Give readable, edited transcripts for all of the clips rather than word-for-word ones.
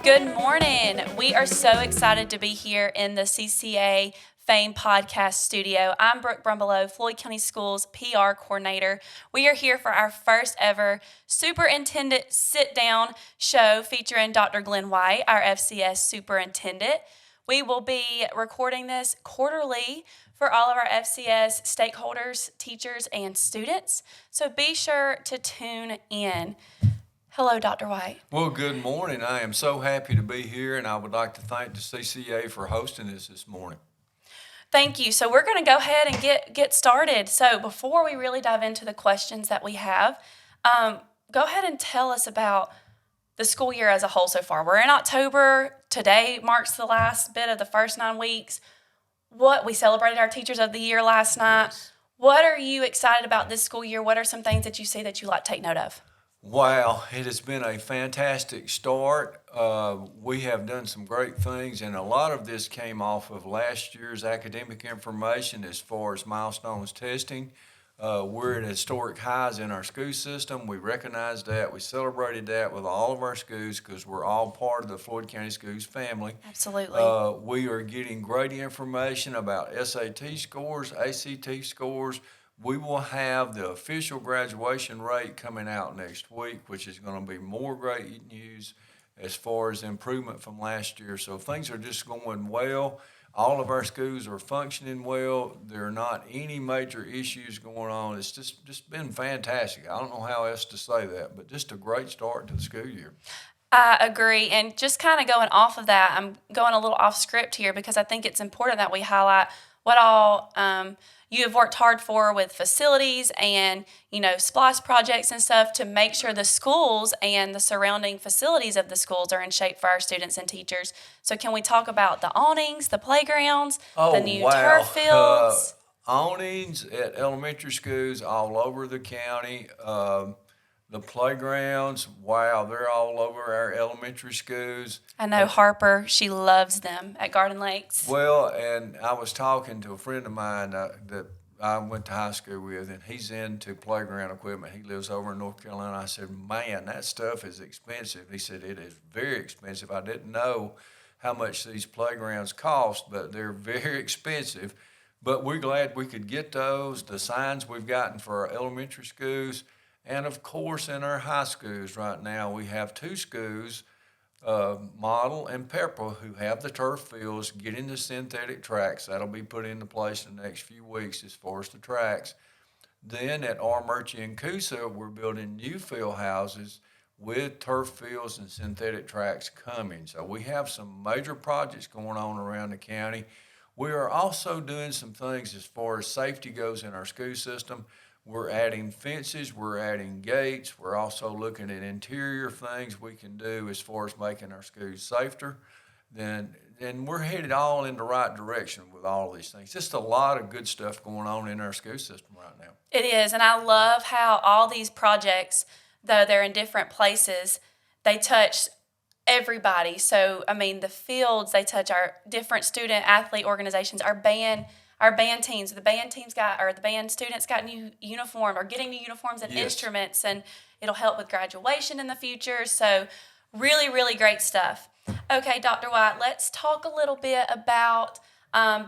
Good morning. We are so excited to be here in the CCA Fame Podcast studio. I'm Brooke Brumbelow, Floyd County Schools PR coordinator. We are here for our first ever Superintendent Sit Down show featuring Dr. Glenn White, our FCS superintendent. We will be recording this quarterly for all of our FCS stakeholders, teachers, and students. So be sure to tune in. Hello, Dr. White. Well, good morning. I am so happy to be here, and I would like to thank the CCA for hosting this morning. Thank you. So we're going to go ahead and get started. So before we really dive into the questions that we have, go ahead and tell us about the school year as a whole so far. We're in October. Today marks the last bit of the first 9 weeks. We celebrated our Teachers of the Year last night. Yes. What are you excited about this school year? What are some things that you see that you like to take note of? Wow, it has been a fantastic start. We have done some great things, and a lot of this came off of last year's academic information as far as milestones testing. We're at historic highs in our school system. We recognized that. We celebrated that with all of our schools because we're all part of the Floyd County Schools family. Absolutely. We are getting great information about SAT scores, ACT scores. We will have the official graduation rate coming out next week, which is going to be more great news as far as improvement from last year. So things are just going well. All of our schools are functioning well. There are not any major issues going on. It's just been fantastic. I don't know how else to say that, but just a great start to the school year. I agree. And just kind of going off of that, I'm going a little off script here because I think it's important that we highlight what all you have worked hard for with facilities and, SPLOST projects and stuff to make sure the schools and the surrounding facilities of the schools are in shape for our students and teachers. So can we talk about the awnings, the playgrounds, the new turf fields? Awnings at elementary schools all over the county. The playgrounds, wow, they're all over our elementary schools. I know Harper, she loves them at Garden Lakes. Well, and I was talking to a friend of mine that I went to high school with, and he's into playground equipment. He lives over in North Carolina. I said, man, that stuff is expensive. He said, it is very expensive. I didn't know how much these playgrounds cost, but they're very expensive. But we're glad we could get those. The signs we've gotten for our elementary schools. And, of course, in our high schools right now, we have 2 schools, Model and Pepper, who have the turf fields, getting the synthetic tracks. That'll be put into place in the next few weeks as far as the tracks. Then at R. Murchie and Coosa, we're building new field houses with turf fields and synthetic tracks coming. So we have some major projects going on around the county. We are also doing some things as far as safety goes in our school system. We're adding fences, we're adding gates, we're also looking at interior things we can do as far as making our schools safer. Then we're headed all in the right direction with all of these things. Just a lot of good stuff going on in our school system right now. It is, and I love how all these projects, though they're in different places, they touch everybody. So, the fields, they touch our different student athlete organizations, our band teams. The band students got new uniform or getting new uniforms and Yes. instruments, and it'll help with graduation in the future. So really, really great stuff. Okay, Dr. White, let's talk a little bit about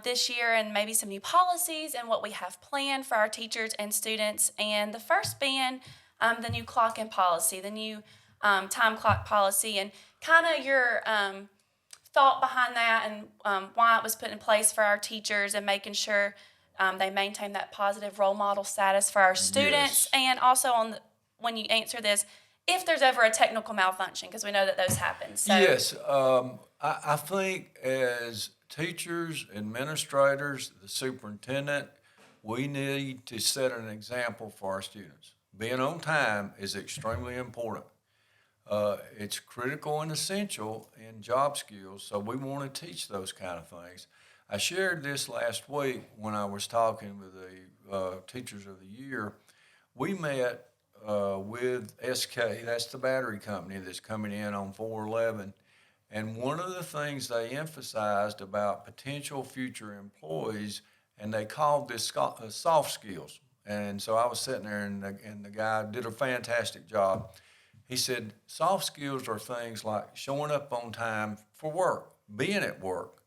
this year and maybe some new policies and what we have planned for our teachers and students. And the first being the new clock-in policy, the new time clock policy, and kind of your thought behind that and why it was put in place for our teachers and making sure they maintain that positive role model status for our students. Yes. And also when you answer this, if there's ever a technical malfunction, because we know that those happen. So. Yes, I think as teachers, administrators, the superintendent, we need to set an example for our students. Being on time is extremely important. It's critical and essential in job skills, so we want to teach those kind of things. I shared this last week when I was talking with the Teachers of the Year. We met with SK, that's the battery company that's coming in on 4/11, and one of the things they emphasized about potential future employees, and they called this soft skills. And so I was sitting there, and the guy did a fantastic job. He said, soft skills are things like showing up on time for work, being at work,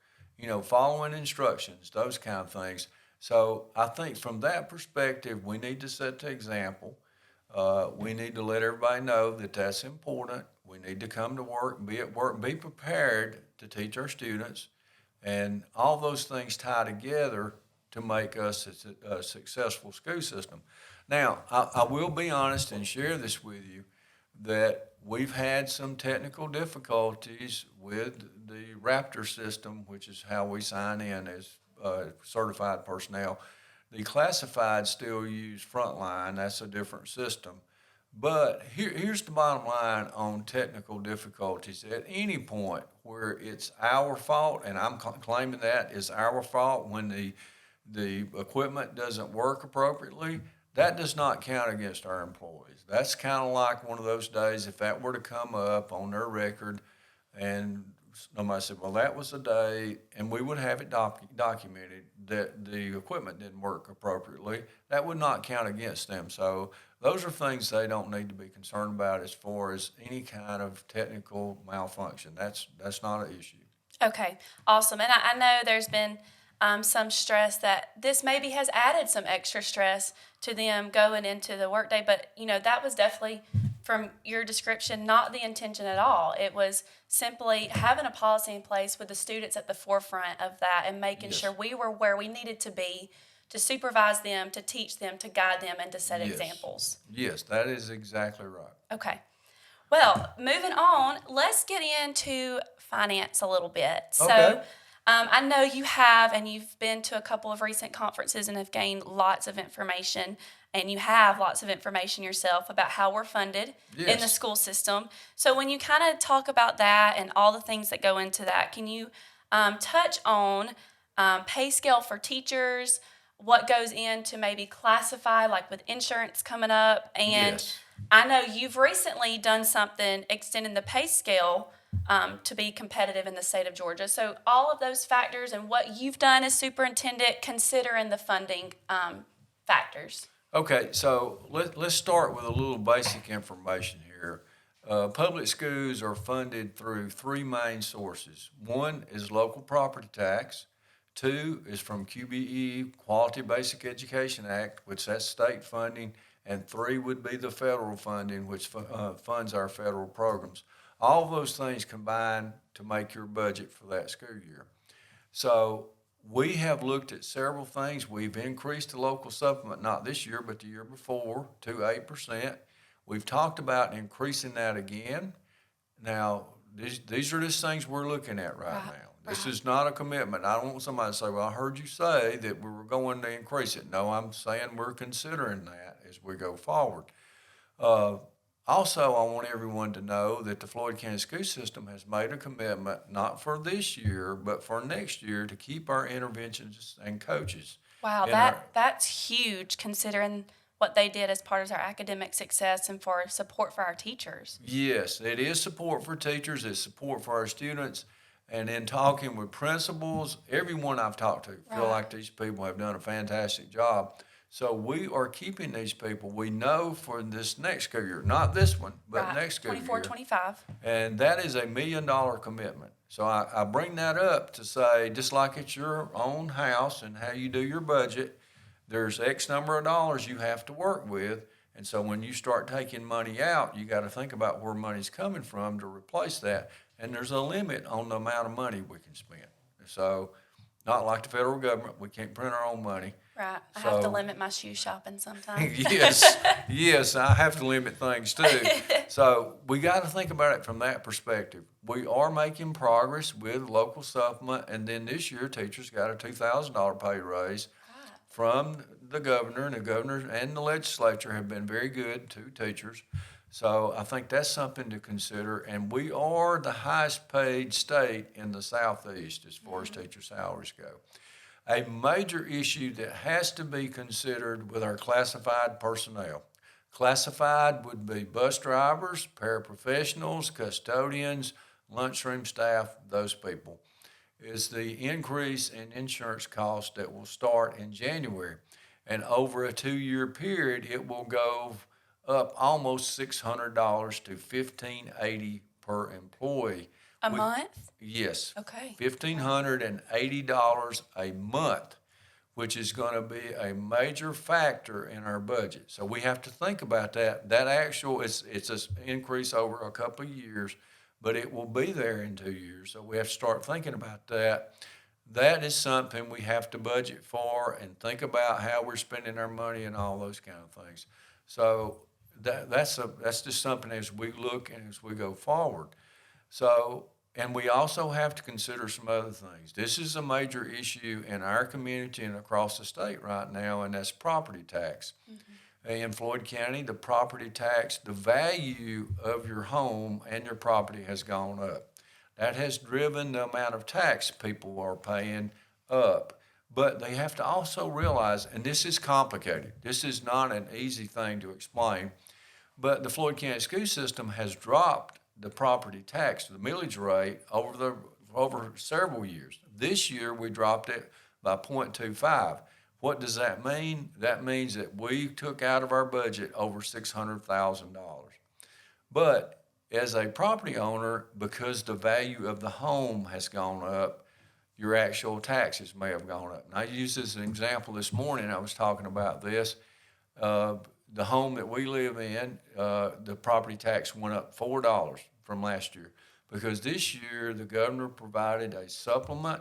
following instructions, those kind of things. So I think from that perspective, we need to set the example. We need to let everybody know that that's important. We need to come to work, be at work, be prepared to teach our students. And all those things tie together to make us a successful school system. Now, I will be honest and share this with you that we've had some technical difficulties with the Raptor system, which is how we sign in as certified personnel. The classified still use Frontline. That's a different system. But here's the bottom line on technical difficulties. At any point where it's our fault, and I'm claiming that is our fault when the equipment doesn't work appropriately, that does not count against our employees. That's kind of like one of those days if that were to come up on their record and somebody said, well, that was a day, and we would have it documented that the equipment didn't work appropriately, that would not count against them. So those are things they don't need to be concerned about as far as any kind of technical malfunction. That's not an issue. Okay, awesome. And I know there's been some stress that this maybe has added some extra stress to them going into the workday, but that was definitely, from your description, not the intention at all. It was simply having a policy in place with the students at the forefront of that and making sure we were where we needed to be to supervise them, to teach them, to guide them, and to set examples. Yes, that is exactly right. Okay. Well, moving on, let's get into finance a little bit. So I know you have, and you've been to a couple of recent conferences and have gained lots of information, and you have lots of information yourself about how we're funded in the school system. So when you kind of talk about that and all the things that go into that, can you touch on pay scale for teachers, what goes into maybe classify, like with insurance coming up? And I know you've recently done something extending the pay scale to be competitive in the state of Georgia. So all of those factors and what you've done as superintendent, considering the funding factors. Okay, so let's start with a little basic information here. Public schools are funded through three main sources. One is local property tax. Two is from QBE, Quality Basic Education Act, which that's state funding. And three would be the federal funding, which funds our federal programs. All of those things combine to make your budget for that school year. So we have looked at several things. We've increased the local supplement, not this year, but the year before, to 8%. We've talked about increasing that again. Now, these are just things we're looking at right now. This is not a commitment. I don't want somebody to say, well, I heard you say that we were going to increase it. No, I'm saying we're considering that as we go forward. Also, I want everyone to know that the Floyd County School System has made a commitment, not for this year, but for next year, to keep our interventionists and coaches. Wow, that's huge considering what they did as part of our academic success and for support for our teachers. Yes, it is support for teachers, it's support for our students. And in talking with principals, everyone I've talked to feel like these people have done a fantastic job. So we are keeping these people. We know for this next school year, not this one, but next school year. 24-25. And that is $1 million commitment. So I bring that up to say, just like it's your own house and how you do your budget, there's X number of dollars you have to work with. And so when you start taking money out, you got to think about where money's coming from to replace that. And there's a limit on the amount of money we can spend. So not like the federal government, we can't print our own money. Right. I have to limit my shoe shopping sometimes. Yes, I have to limit things too. So we got to think about it from that perspective. We are making progress with local supplement, and then this year teachers got a $2,000 pay raise from the governor, and the governor and the legislature have been very good to teachers. So I think that's something to consider, and we are the highest paid state in the Southeast as far as teacher salaries go. A major issue that has to be considered with our classified personnel. Classified would be bus drivers, paraprofessionals, custodians, lunchroom staff, those people, is the increase in insurance costs that will start in January. And over a 2-year period, it will go up almost $600 to $1,580 per employee. A month? Yes. Okay. $1,580 a month, which is going to be a major factor in our budget. So we have to think about that. That actual, it's an increase over a couple of years, but it will be there in 2 years. So we have to start thinking about that. That is something we have to budget for and think about how we're spending our money and all those kind of things. So that's just something as we look and as we go forward. So, and we also have to consider some other things. This is a major issue in our community and across the state right now, and that's property tax. In Floyd County, the property tax, the value of your home and your property has gone up. That has driven the amount of tax people are paying up. But they have to also realize, and this is complicated, this is not an easy thing to explain, but the Floyd County school system has dropped the property tax, the millage rate, over several years. This year, we dropped it by 0.25. What does that mean? That means that we took out of our budget over $600,000. But as a property owner, because the value of the home has gone up, your actual taxes may have gone up. And I used this as an example this morning. I was talking about this. The home that we live in, the property tax went up $4 from last year because this year the governor provided a supplement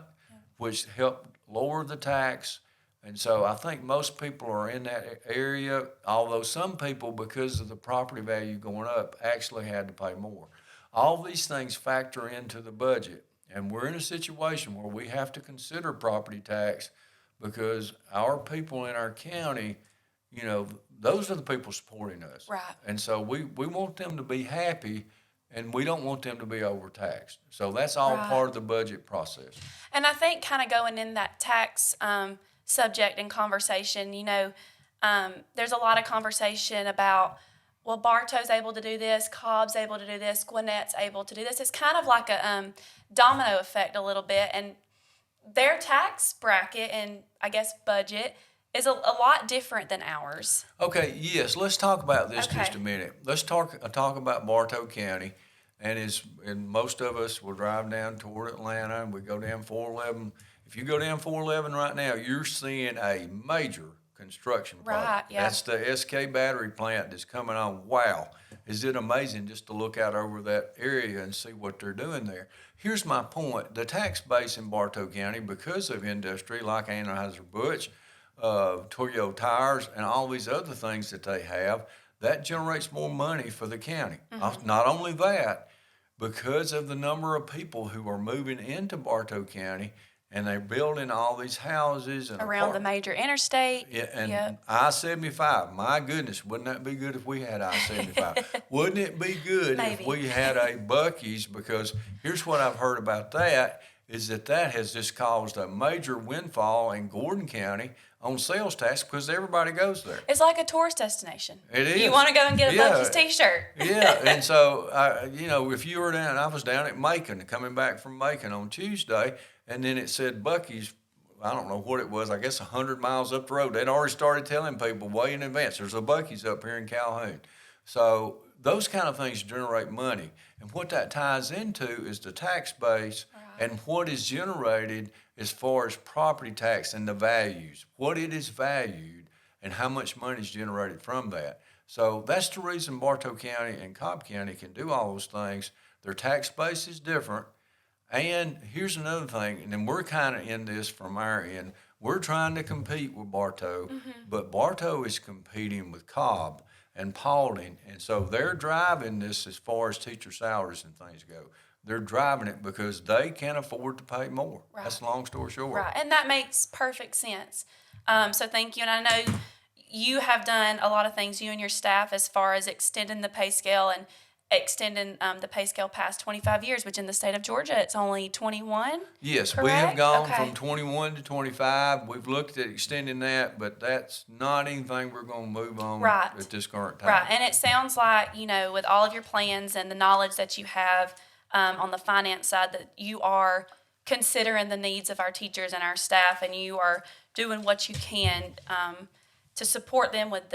which helped lower the tax. And so I think most people are in that area, although some people, because of the property value going up, actually had to pay more. All these things factor into the budget, and we're in a situation where we have to consider property tax because our people in our county, you know, those are the people supporting us. Right. And so we want them to be happy, and we don't want them to be overtaxed. So that's all part of the budget process. And I think kind of going in that tax subject and conversation, you know, there's a lot of conversation about, well, Bartow's able to do this, Cobb's able to do this, Gwinnett's able to do this. It's kind of like a domino effect a little bit, and their tax bracket and I guess budget is a lot different than ours. Okay, yes, let's talk about this just a minute. Let's talk about Bartow County, and most of us will drive down toward Atlanta, and we go down 411. If you go down 411 right now, you're seeing a major construction project. Right, yeah. That's the SK battery plant that's coming on. Wow, is it amazing just to look out over that area and see what they're doing there. Here's my point. The tax base in Bartow County, because of industry like Anheuser-Busch, Toyo Tires, and all these other things that they have, that generates more money for the county. Not only that, because of the number of people who are moving into Bartow County, and they're building all these houses and around the major interstate. Yeah, and I-75. My goodness, wouldn't that be good if we had I-75? Wouldn't it be good if we had a Buc-ee's? Because here's what I've heard about that, is that has just caused a major windfall in Gordon County on sales tax because everybody goes there. It's like a tourist destination. It is. You want to go and get a Buc-ee's t-shirt. Yeah, and so, you know, if you were down, I was down at Macon, coming back from Macon on Tuesday, and then it said Buc-ee's, I don't know what it was, I guess 100 miles up the road. They'd already started telling people way in advance, there's a Buc-ee's up here in Calhoun. So those kind of things generate money. And what that ties into is the tax base and what is generated as far as property tax and the values, what it is valued and how much money is generated from that. So that's the reason Bartow County and Cobb County can do all those things. Their tax base is different. And here's another thing, and then we're kind of in this from our end. We're trying to compete with Bartow, but Bartow is competing with Cobb and Paulding, and so they're driving this as far as teacher salaries and things go. They're driving it because they can't afford to pay more. Right. That's the long story short. Right, and that makes perfect sense. So thank you, and I know you have done a lot of things, you and your staff, as far as extending the pay scale and extending the pay scale past 25 years, which in the state of Georgia, it's only 21? Yes, correct? we have gone from 21 to 25. We've looked at extending that, but that's not anything we're going to move on at this current time. Right, and it sounds like, you know, with all of your plans and the knowledge that you have on the finance side, that you are considering the needs of our teachers and our staff, and you are doing what you can to support them with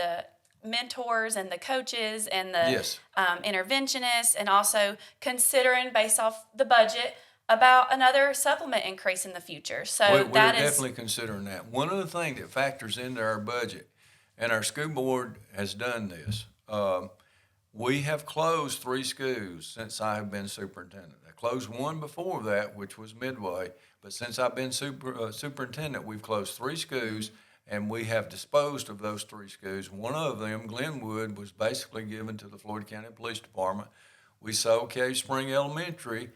mentors and the coaches and the Yes. interventionists, and also considering, based off the budget, about another supplement increase in the future. So We're that is definitely considering that. One other thing that factors into our budget, and our school board has done this, we have closed 3 schools since I have been superintendent. I closed one before that, which was Midway, but since I've been superintendent, we've closed 3 schools, and we have disposed of those 3 schools. One of them, Glenwood, was basically given to the Floyd County Police Department. We sold Cave Spring Elementary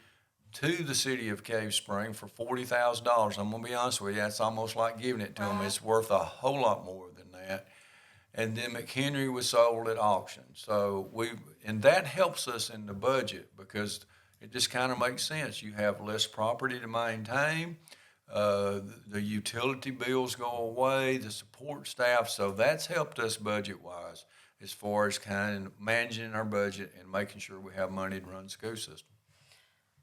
to the city of Cave Spring for $40,000. I'm gonna be honest with you, that's almost like giving it to them. It's worth a whole lot more than that. And then McHenry was sold at auction. So and that helps us in the budget because it just kind of makes sense. You have less property to maintain. The utility bills go away, the support staff. So that's helped us budget wise as far as kind of managing our budget and making sure we have money to run the school system.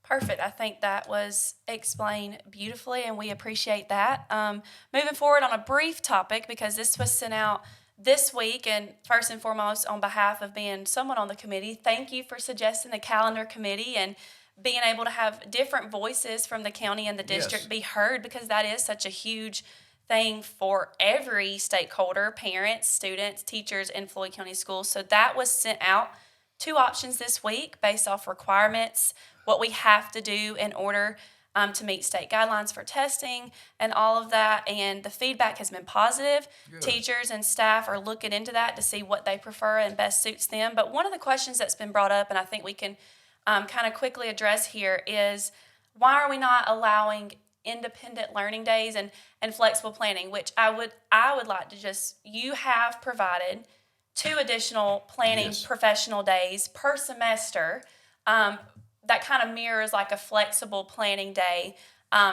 perfect. I think that was explained beautifully, and we appreciate that. Moving forward on a brief topic, because this was sent out this week, and first and foremost, on behalf of being someone on the committee, thank you for suggesting the calendar committee and being able to have different voices from the county and the district Yes. be heard, because that is such a huge thing for every stakeholder, parents, students, teachers in Floyd County Schools. So that was sent out 2 options this week based off requirements, what we have to do in order to meet state guidelines for testing and all of that. And the feedback has been positive. Good. Teachers and staff are looking into that to see what they prefer and best suits them. But one of the questions that's been brought up, and I think we can kind of quickly address here, is why are we not allowing independent learning days and flexible planning, which I would like to just, you have provided 2 additional planning Yes. professional days per semester. That kind of mirrors like a flexible planning day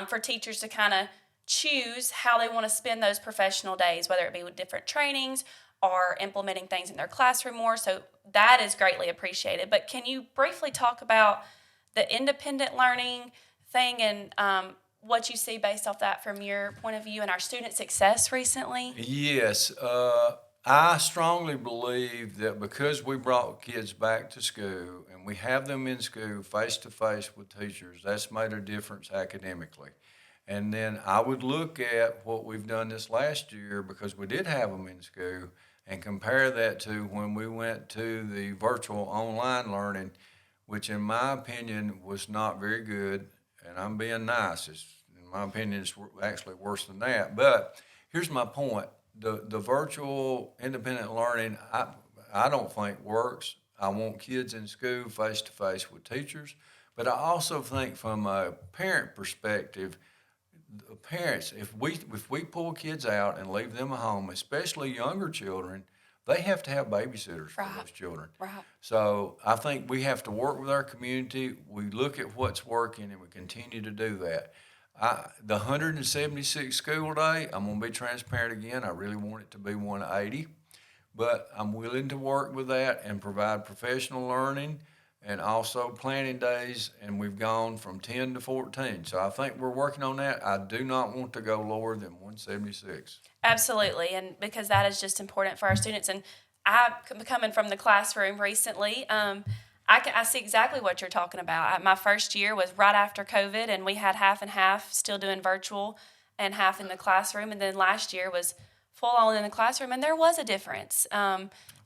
for teachers to kind of choose how they want to spend those professional days, whether it be with different trainings or implementing things in their classroom more. So that is greatly appreciated. But can you briefly talk about the independent learning thing and what you see based off that from your point of view and our student success recently? Yes, I strongly believe that because we brought kids back to school and we have them in school face to face with teachers, that's made a difference academically. And then I would look at what we've done this last year, because we did have them in school, and compare that to when we went to the virtual online learning, which in my opinion was not very good. And I'm being nice. In my opinion, it's actually worse than that. But here's my point. The virtual independent learning, I don't think works. I want kids in school face to face with teachers. But I also think from a parent perspective, the parents, if we pull kids out and leave them at home, especially younger children, they have to have babysitters for Right. those children. Right. So I think we have to work with our community. We look at what's working and we continue to do that. The 176 school day, I'm going to be transparent again. I really want it to be 180, but I'm willing to work with that and provide professional learning and also planning days, and we've gone from 10 to 14. So I think we're working on that. I do not want to go lower than 176. Absolutely, and because that is just important for our students. And coming from the classroom recently, I see exactly what you're talking about. My first year was right after COVID, and we had half and half still doing virtual and half in the classroom. And then last year was full on in the classroom, and there was a difference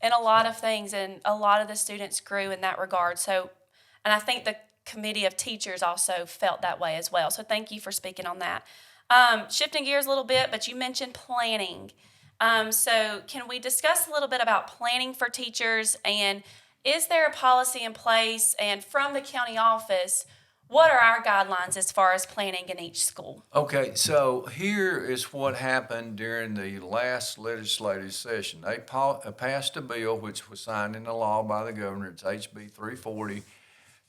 in a lot of things, and a lot of the students grew in that regard. So, and I think the committee of teachers also felt that way as well. So thank you for speaking on that. Shifting gears a little bit, but you mentioned planning. So can we discuss a little bit about planning for teachers, and is there a policy in place, and from the county office, what are our guidelines as far as planning in each school? Okay, so here is what happened during the last legislative session. They passed a bill which was signed into law by the governor. It's HB 340.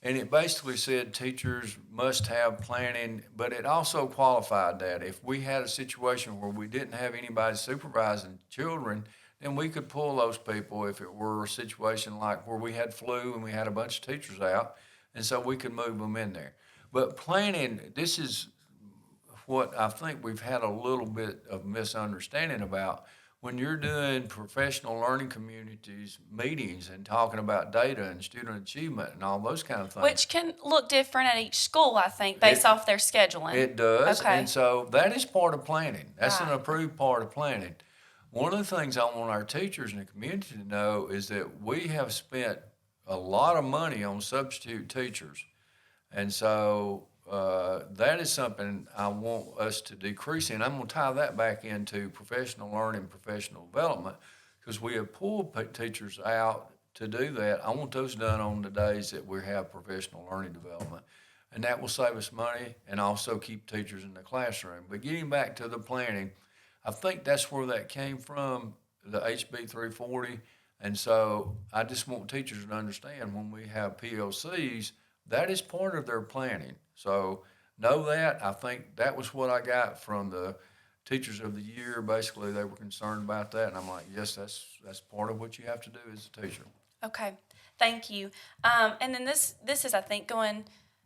And it basically said teachers must have planning, but it also qualified that if we had a situation where we didn't have anybody supervising children, then we could pull those people if it were a situation like where we had flu and we had a bunch of teachers out, and so we could move them in there. But planning, this is what I think we've had a little bit of misunderstanding about. when you're doing professional learning communities meetings and talking about data and student achievement and all those kind of things. Which can look different at each school, I think, based off their scheduling. It does. Okay. And so that is part of planning. That's an Right. approved part of planning. One of the things I want our teachers in the community to know is that we have spent a lot of money on substitute teachers. And so that is something I want us to decrease. And I'm going to tie that back into professional learning, professional development, because we have pulled teachers out to do that. I want those done on the days that we have professional learning development. And that will save us money and also keep teachers in the classroom. But getting back to the planning, I think that's where that came from, the HB 340. And so I just want teachers to understand when we have PLCs, that is part of their planning. So know that. I think that was what I got from the Teachers of the Year. Basically, they were concerned about that. And I'm like, yes, that's part of what you have to do as a teacher. Okay, thank you. And then this is, I think, going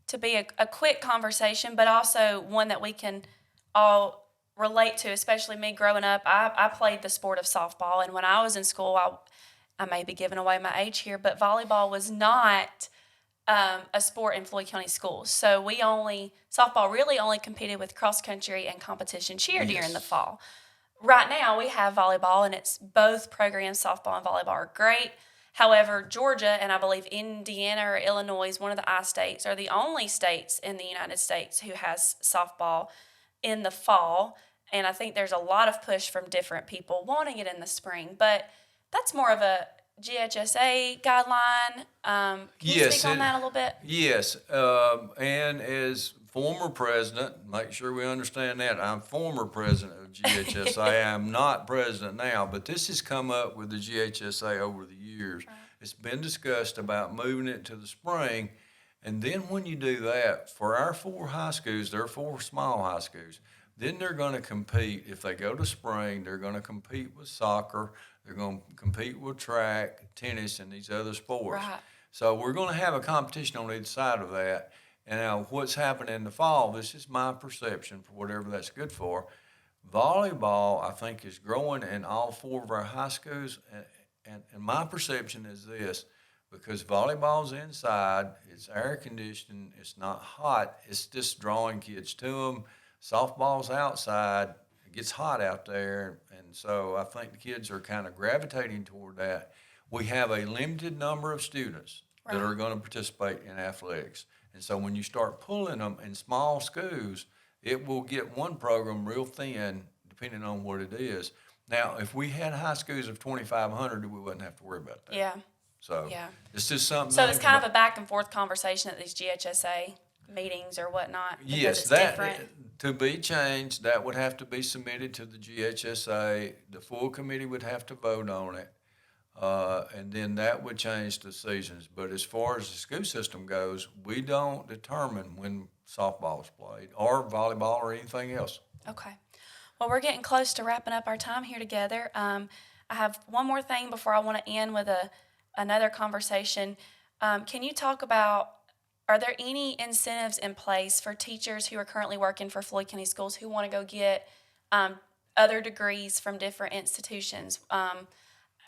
to be a quick conversation, but also one that we can all relate to, especially me growing up. I played the sport of softball, and when I was in school, I may be giving away my age here, but volleyball was not a sport in Floyd County Schools. So softball really only competed with cross country and competition cheer during the fall. Right now we have volleyball, and it's both programs, softball and volleyball, are great. However, Georgia and I believe Indiana or Illinois, one of the I-states, are the only states in the United States who has softball in the fall. And I think there's a lot of push from different people wanting it in the spring. But that's more of a GHSA guideline. Can you speak on that a little bit? Yes, and as former president, make sure we understand that, I'm former president of GHSA. I'm not president now, but this has come up with the GHSA over the years. Right. It's been discussed about moving it to the spring, and then when you do that, for our 4 high schools, there are 4 small high schools, then they're going to compete. If they go to spring, they're going to compete with soccer, they're going to compete with track, tennis, and these other sports. Right. So we're going to have a competition on either side of that. And now what's happening in the fall, this is my perception for whatever that's good for. Volleyball, I think, is growing in all 4 of our high schools. And my perception is this, because volleyball's inside, it's air conditioned, it's not hot, it's just drawing kids to them. Softball's outside, it gets hot out there. And so I think the kids are kind of gravitating toward that. We have a limited number of students that are going to participate in athletics. And so when you start pulling them in small schools, it will get one program real thin, depending on what it is. Now, if we had high schools of 2,500, we wouldn't have to worry about that. Yeah. So it's just something. So it's kind of a back and forth conversation at these GHSA meetings or whatnot. Yes, that to be changed, that would have to be submitted to the GHSA. The full committee would have to vote on it. And then that would change the seasons. But as far as the school system goes, we don't determine when softball is played or volleyball or anything else. Okay. Well, we're getting close to wrapping up our time here together. I have one more thing before I want to end with another conversation. Can you talk about, are there any incentives in place for teachers who are currently working for Floyd County Schools who want to go get other degrees from different institutions?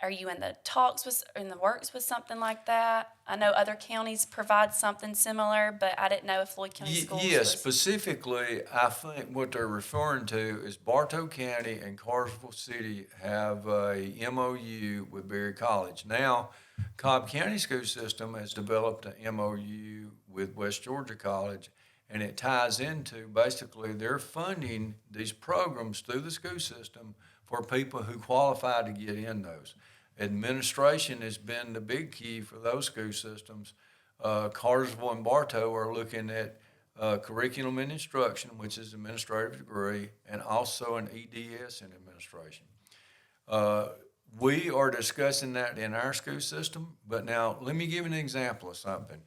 Are you in the works with something like that? I know other counties provide something similar, but I didn't know if Floyd County Schools Yes, specifically, I think what they're referring to is Bartow County and Cartersville City have a MOU with Berry College. Now, Cobb County School System has developed an MOU with West Georgia College, and it ties into basically they're funding these programs through the school system for people who qualify to get in those. Administration has been the big key for those school systems. Cartersville and Bartow are looking at curriculum and instruction, which is an administrative degree, and also an EDS in administration. We are discussing that in our school system, but now let me give an example of something.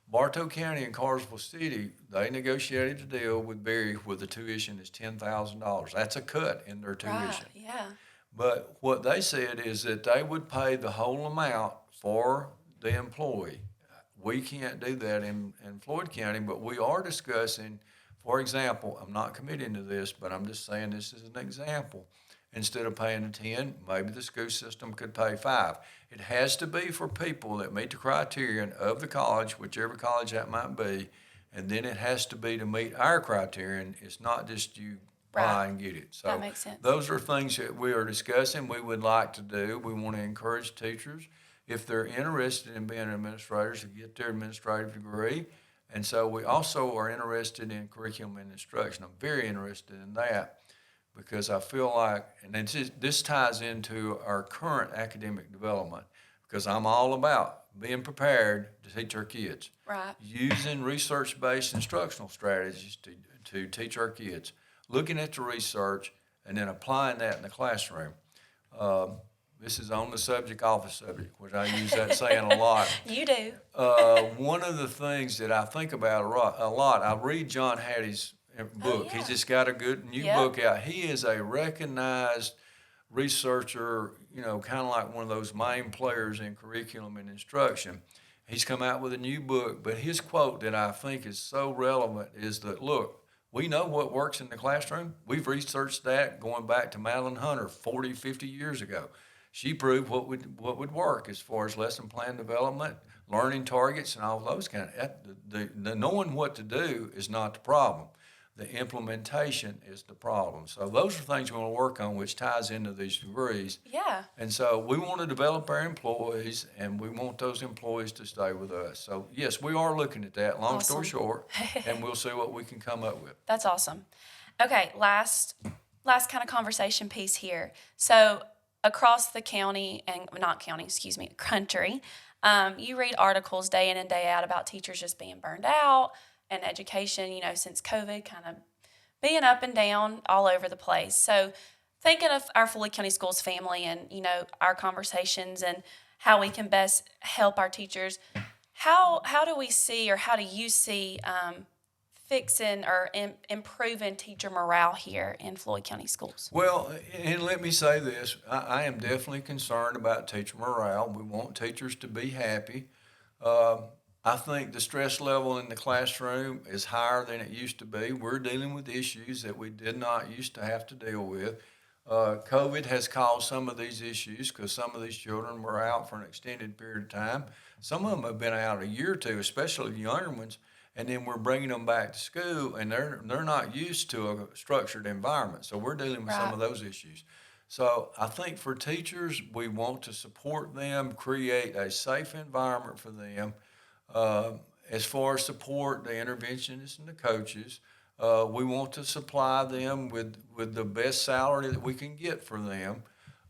Bartow County and Cartersville City, they negotiated a deal with Berry where the tuition is $10,000. That's a cut in their tuition. Right, yeah. But what they said is that they would pay the whole amount for the employee. We can't do that in Floyd County, but we are discussing, for example, I'm not committing to this, but I'm just saying this is an example. instead of paying the 10, maybe the school system could pay 5. It has to be for people that meet the criterion of the college, whichever college that might be, and then it has to be to meet our criterion. It's not just you buy and get it. So That makes sense. those are things that we are discussing, we would like to do. We want to encourage teachers, if they're interested in being administrators, to get their administrative degree. And so we also are interested in curriculum and instruction. I'm very interested in that because I feel like, and this ties into our current academic development, because I'm all about being prepared to teach our kids. Right. Using research-based instructional strategies to teach our kids, looking at the research and then applying that in the classroom. This is on the subject, off the subject, which I use that saying a lot. You do. One of the things that I think about a lot, I read John Hattie's book. Yeah. He's just got a good new Yep. book out. He is a recognized researcher, kind of like one of those main players in curriculum and instruction. He's come out with a new book, but his quote that I think is so relevant is that, look, we know what works in the classroom. We've researched that going back to Madeline Hunter 40, 50 years ago. She proved what would work as far as lesson plan development, learning targets, and all those kind of. The knowing what to do is not the problem. The implementation is the problem. So those are things we want to work on, which ties into these degrees. Yeah. And so we want to develop our employees, and we want those employees to stay with us. So yes, we are looking at that. Long story short, and we'll see what we can come up with. That's awesome. Okay, last kind of conversation piece here. So across the county, and not county, excuse me, country, you read articles day in and day out about teachers just being burned out and education, since COVID kind of being up and down all over the place. So thinking of our Floyd County Schools family and, our conversations and how we can best help our teachers, how do we see, or how do you see fixing or improving teacher morale here in Floyd County Schools? Well, and let me say this. I am definitely concerned about teacher morale. We want teachers to be happy. I think the stress level in the classroom is higher than it used to be. We're dealing with issues that we did not used to have to deal with. COVID has caused some of these issues because some of these children were out for an extended period of time. Some of them have been out a year or two, especially the younger ones, and then we're bringing them back to school, and they're not used to a structured environment. So we're dealing with some of those issues. So I think for teachers, we want to support them, create a safe environment for them. As far as support, the interventionists and the coaches, we want to supply them with the best salary that we can get for them.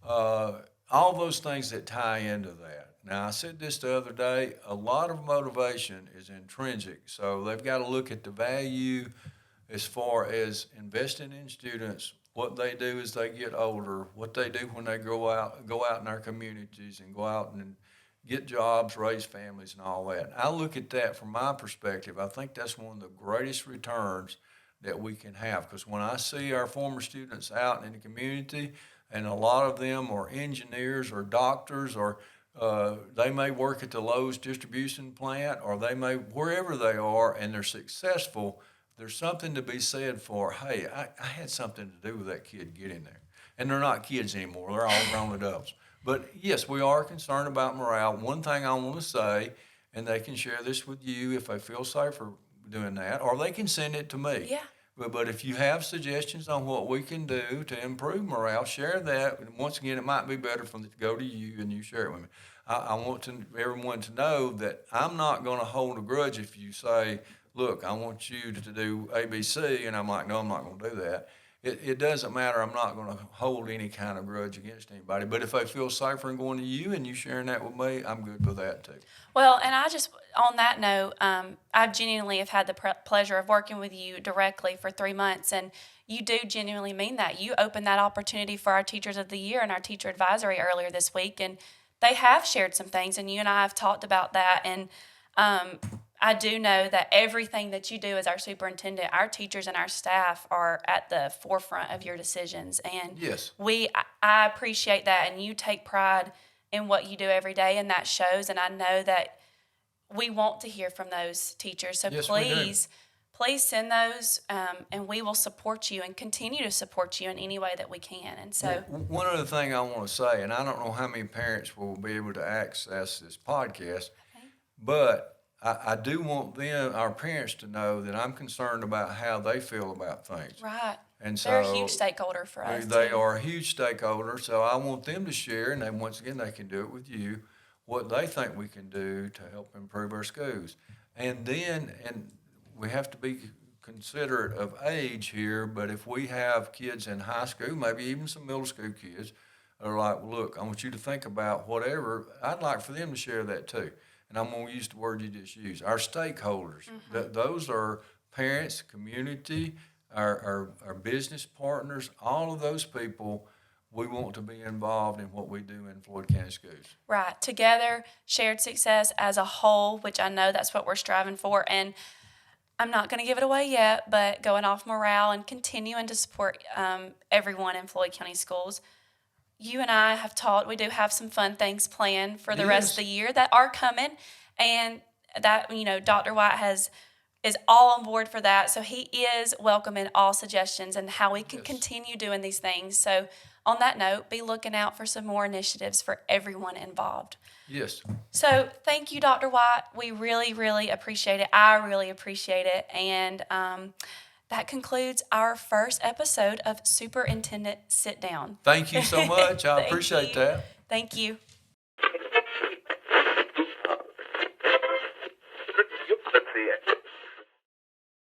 All those things that tie into that. Now, I said this the other day, a lot of motivation is intrinsic. So they've got to look at the value as far as investing in students, what they do as they get older, what they do when they go out in our communities and go out and get jobs, raise families, and all that. I look at that from my perspective. I think that's one of the greatest returns that we can have, because when I see our former students out in the community, and a lot of them are engineers or doctors, or they may work at the Lowe's distribution plant, or they may, wherever they are, and they're successful, there's something to be said for, hey, I had something to do with that kid getting there. And they're not kids anymore. They're all grown adults. But yes, we are concerned about morale. One thing I want to say, and they can share this with you if they feel safer doing that, or they can send it to me. Yeah. But if you have suggestions on what we can do to improve morale, share that. And once again, it might be better for them to go to you and you share it with me. I want everyone to know that I'm not going to hold a grudge if you say, look, I want you to do ABC, and I'm like, no, I'm not going to do that. It doesn't matter. I'm not going to hold any kind of grudge against anybody. But if they feel safer in going to you and you sharing that with me, I'm good with that too. Well, and I just, on that note, I genuinely have had the pleasure of working with you directly for 3 months, and you do genuinely mean that. You opened that opportunity for our Teachers of the Year and our Teacher Advisory earlier this week, and they have shared some things, and you and I have talked about that, and I do know that everything that you do as our superintendent, our teachers and our staff are at the forefront of your decisions. And yes, I appreciate that, and you take pride in what you do every day, and that shows. And I know that we want to hear from those teachers. So yes, please send those, and we will support you and continue to support you in any way that we can. And so, One other thing I want to say, and I don't know how many parents will be able to access this podcast, but I do want them, our parents, to know that I'm concerned about how they feel about things. right. And so They're a huge stakeholder for us. they too. are a huge stakeholder. So I want them to share, and then once again, they can do it with you, what they think we can do to help improve our schools. And then, and we have to be considerate of age here, but if we have kids in high school, maybe even some middle school kids, are like, well, look, I want you to think about whatever, I'd like for them to share that too. And I'm going to use the word you just used, our stakeholders. Those are parents, community, our business partners, all of those people. We want to be involved in what we do in Floyd County Schools. Right. Together, shared success as a whole, which I know that's what we're striving for. And I'm not going to give it away yet, but going off morale and continuing to support everyone in Floyd County Schools. You and I have talked, we do have some fun things planned for the rest of the year that are coming. And that, Dr. White is all on board for that. So he is welcoming all suggestions and how we can continue doing these things. So on that note, be looking out for some more initiatives for everyone involved. Yes. So thank you, Dr. White. We really, really appreciate it. I really appreciate it. And that concludes our first episode of Superintendent Sit Down. Thank you so much. I Thank appreciate you. that. Thank you. Let's see it.